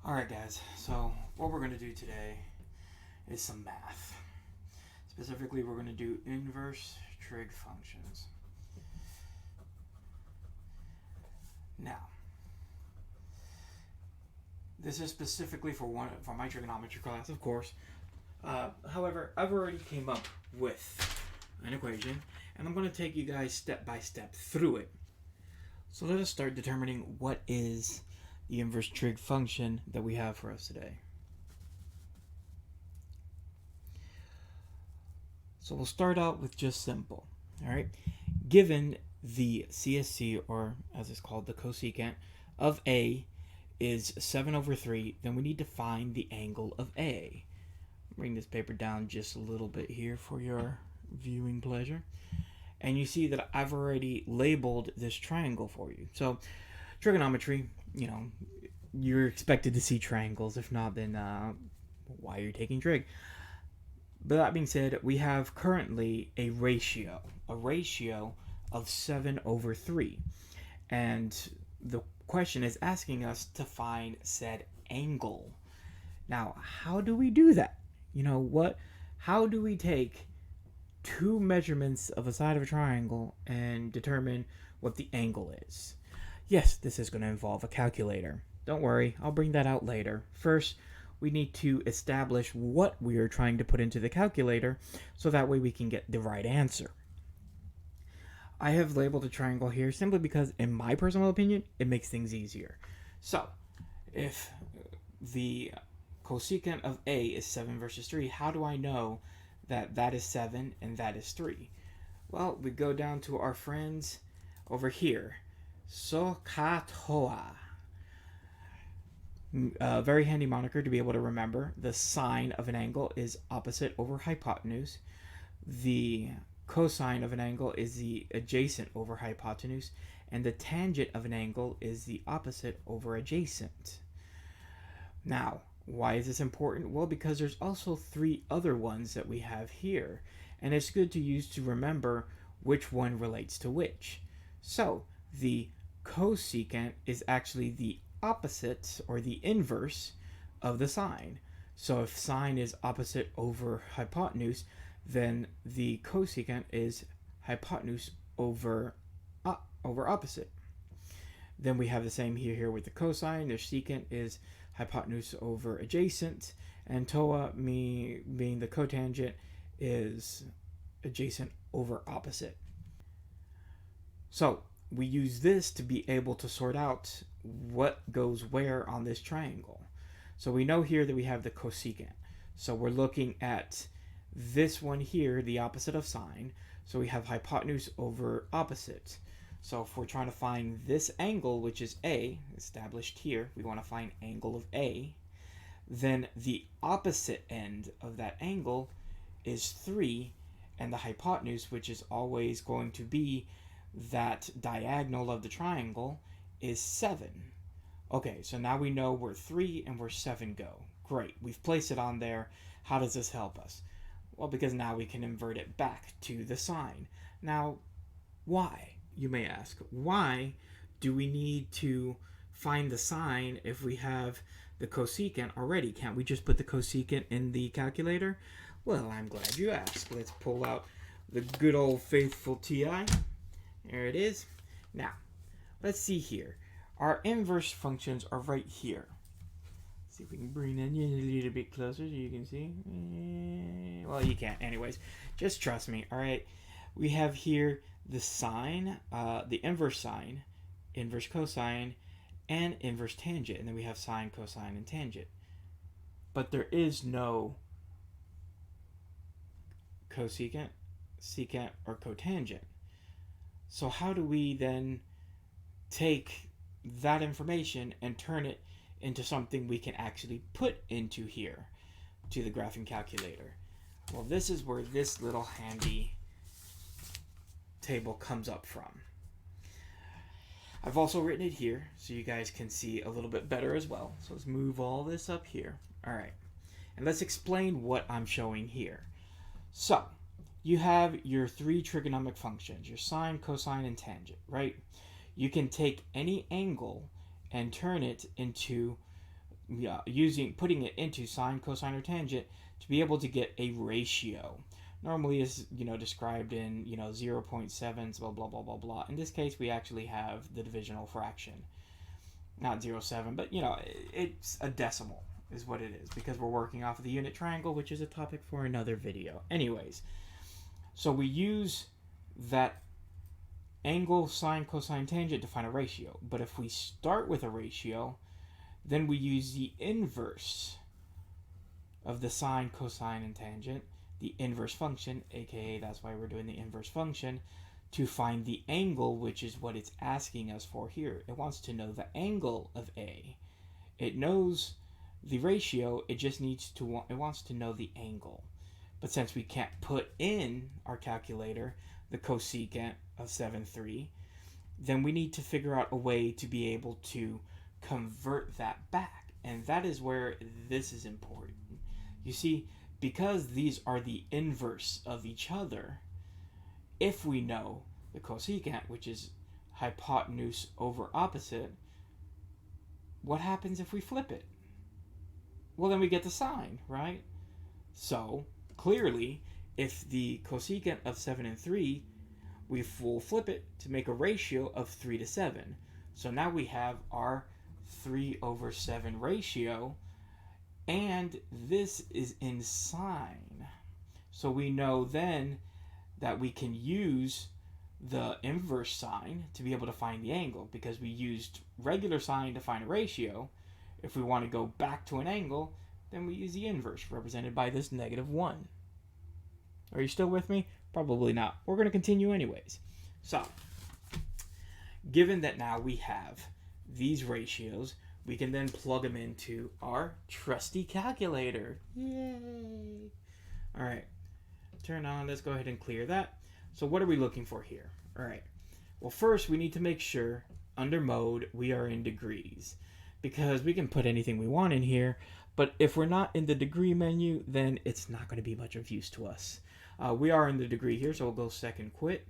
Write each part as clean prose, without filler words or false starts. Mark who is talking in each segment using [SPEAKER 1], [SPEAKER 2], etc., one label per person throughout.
[SPEAKER 1] Alright guys, so what we're going to do today is some math. Specifically, we're going to do inverse trig functions. Now, this is specifically for my trigonometry class, of course. However, I've already came up with an equation, and I'm going to take you guys step by step through it. So let us start determining what is the inverse trig function that we have for us today. So we'll start out with just simple. All right, given the CSC, or as it's called, the cosecant of A is 7 over 3, then we need to find the angle of A. Bring this paper down just a little bit here for your viewing pleasure. And you see that I've already labeled this triangle for you. So trigonometry, you're expected to see triangles. If not, then why are you taking trig? But that being said, we have currently a ratio of 7 over 3. And the question is asking us to find said angle. Now, how do we do that? How do we take two measurements of a side of a triangle and determine what the angle is? Yes, this is going to involve a calculator. Don't worry, I'll bring that out later. First, we need to establish what we are trying to put into the calculator so that way we can get the right answer. I have labeled a triangle here simply because, in my personal opinion, it makes things easier. So, if the cosecant of A is 7 versus 3, how do I know that that is 7 and that is 3? Well, we go down to our friends over here. SOHCAHTOA. A very handy moniker to be able to remember. The sine of an angle is opposite over hypotenuse. The cosine of an angle is the adjacent over hypotenuse. And the tangent of an angle is the opposite over adjacent. Now, why is this important? Well, because there's also three other ones that we have here. And it's good to use to remember which one relates to which. So, the cosecant is actually the opposite, or the inverse, of the sine. So if sine is opposite over hypotenuse, then the cosecant is hypotenuse over opposite. Then we have the same here with the cosine. The secant is hypotenuse over adjacent, and TOA, being the cotangent, is adjacent over opposite. So we use this to be able to sort out what goes where on this triangle. So we know here that we have the cosecant. So we're looking at this one here, the opposite of sine. So we have hypotenuse over opposite. So if we're trying to find this angle, which is A, established here, we want to find angle of A, then the opposite end of that angle is 3, and the hypotenuse, which is always going to be that diagonal of the triangle, is 7. Okay, so now we know where 3 and where 7 go. Great, we've placed it on there. How does this help us? Well, because now we can invert it back to the sine. Now, why, you may ask? Why do we need to find the sine if we have the cosecant already? Can't we just put the cosecant in the calculator? Well, I'm glad you asked. Let's pull out the good old faithful TI. There it is. Now, let's see here. Our inverse functions are right here. Let's see if we can bring that in a little bit closer so you can see. Well, you can't. Anyways, just trust me, all right? We have here the sine, the inverse sine, inverse cosine, and inverse tangent. And then we have sine, cosine, and tangent. But there is no cosecant, secant, or cotangent. So how do we then take that information and turn it into something we can actually put into here to the graphing calculator? Well, this is where this little handy table comes up from. I've also written it here so you guys can see a little bit better as well. So let's move all this up here. All right, and let's explain what I'm showing here. So you have your three trigonometric functions, your sine, cosine, and tangent, right? You can take any angle and turn it into putting it into sine, cosine, or tangent to be able to get a ratio. Normally is described in 0.7s, blah blah blah blah blah. In this case, we actually have the divisional fraction, not 0.7, but it's a decimal is what it is, because we're working off of the unit triangle, which is a topic for another video. Anyways, so we use that angle, sine, cosine, tangent to find a ratio. But if we start with a ratio, then we use the inverse of the sine, cosine, and tangent, the inverse function, aka that's why we're doing the inverse function, to find the angle, which is what it's asking us for here. It wants to know the angle of A. It knows the ratio, it just it wants to know the angle. But since we can't put in our calculator the cosecant of 7/3, then we need to figure out a way to be able to convert that back. And that is where this is important. You see, because these are the inverse of each other, if we know the cosecant, which is hypotenuse over opposite, what happens if we flip it? Well, then we get the sine, right? So, clearly, if the cosecant of 7 and 3, we will flip it to make a ratio of 3 to 7. So now we have our 3/7 ratio, and this is in sine. So we know then that we can use the inverse sine to be able to find the angle, because we used regular sine to find a ratio. If we want to go back to an angle, then we use the inverse, represented by this -1. Are you still with me? Probably not. We're going to continue anyways. So, given that now we have these ratios, we can then plug them into our trusty calculator. Yay! All right, turn on. Let's go ahead and clear that. So what are we looking for here? All right. Well, first we need to make sure under mode we are in degrees, because we can put anything we want in here, but if we're not in the degree menu, then it's not going to be much of use to us. We are in the degree here, so we'll go second quit,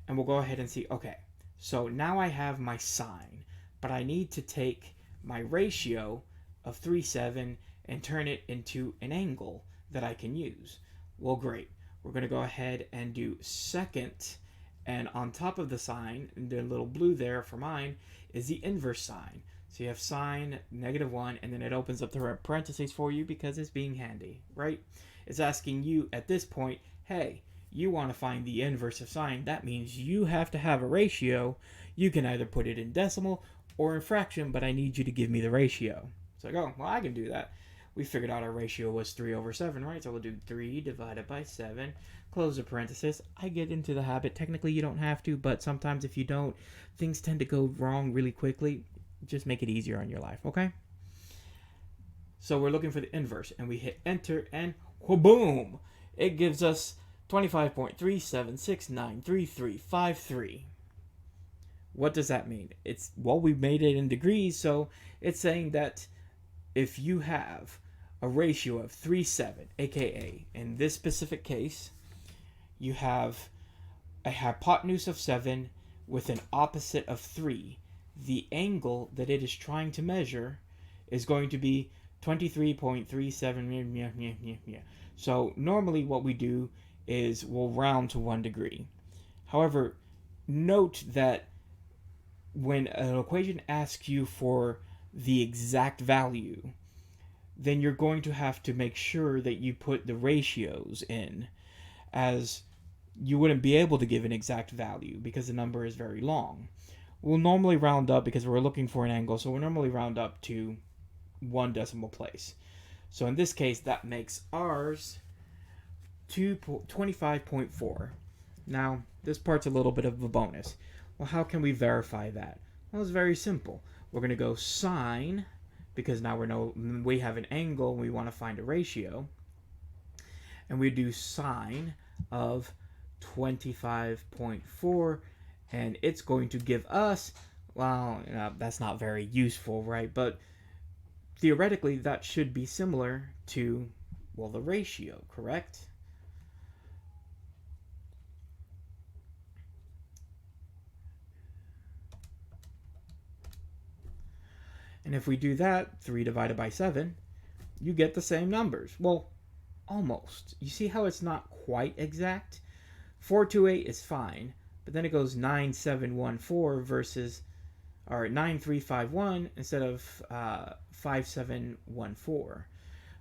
[SPEAKER 1] and we'll go ahead and see, okay, so now I have my sine, but I need to take my ratio of 3/7 and turn it into an angle that I can use. Well, great. We're going to go ahead and do second, and on top of the sine, the little blue there for mine, is the inverse sine. So you have sine -1, and then it opens up the parentheses for you because it's being handy, right? It's asking you at this point, hey, you want to find the inverse of sine. That means you have to have a ratio. You can either put it in decimal or in fraction, but I need you to give me the ratio. It's like, oh, well, I can do that. We figured out our ratio was 3/7, right? So we'll do 3 divided by 7, close the parenthesis. I get into the habit. Technically, you don't have to, but sometimes if you don't, things tend to go wrong really quickly. Just make it easier on your life, okay? So we're looking for the inverse, and we hit enter, and boom! It gives us 25.376933353. What does that mean? Well, we made it in degrees, so it's saying that if you have a ratio of 3/7, aka in this specific case, you have a hypotenuse of 7 with an opposite of 3, the angle that it is trying to measure is going to be 23.37. So normally what we do is we'll round to 1 degree. However, note that when an equation asks you for the exact value, then you're going to have to make sure that you put the ratios in, as you wouldn't be able to give an exact value because the number is very long. We'll normally round up because we're looking for an angle, so we'll normally round up to 1 decimal place. So in this case, that makes ours 25.4. Now, this part's a little bit of a bonus. Well, how can we verify that? Well, it's very simple. We're going to go sine, because now we have an angle and we want to find a ratio. And we do sine of 25.4, and it's going to give us, well, that's not very useful, right? But theoretically, that should be similar to, well, the ratio, correct? And if we do that, 3 divided by 7, you get the same numbers. Well, almost. You see how it's not quite exact? 428 is fine, but then it goes 9714 versus, or 9351 instead of 5714.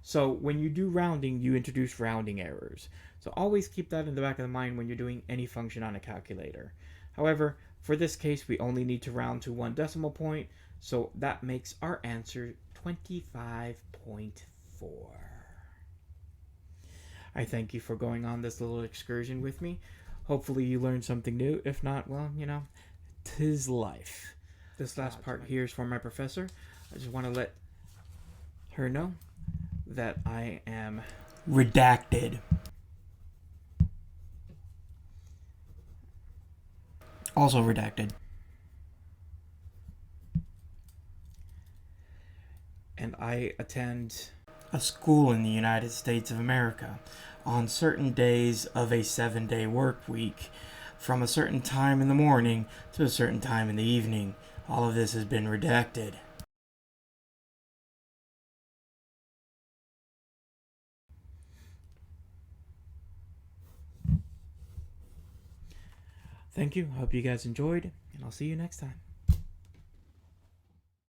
[SPEAKER 1] So when you do rounding, you introduce rounding errors. So always keep that in the back of the mind when you're doing any function on a calculator. However, for this case, we only need to round to 1 decimal point, so that makes our answer 25.4. I thank you for going on this little excursion with me. Hopefully you learned something new. If not, well, 'tis life. This last part here is for my professor. I just want to let her know that I am redacted. Also redacted. And I attend a school in the United States of America on certain days of a 7-day work week from a certain time in the morning to a certain time in the evening. All of this has been redacted. Thank you. I hope you guys enjoyed, and I'll see you next time.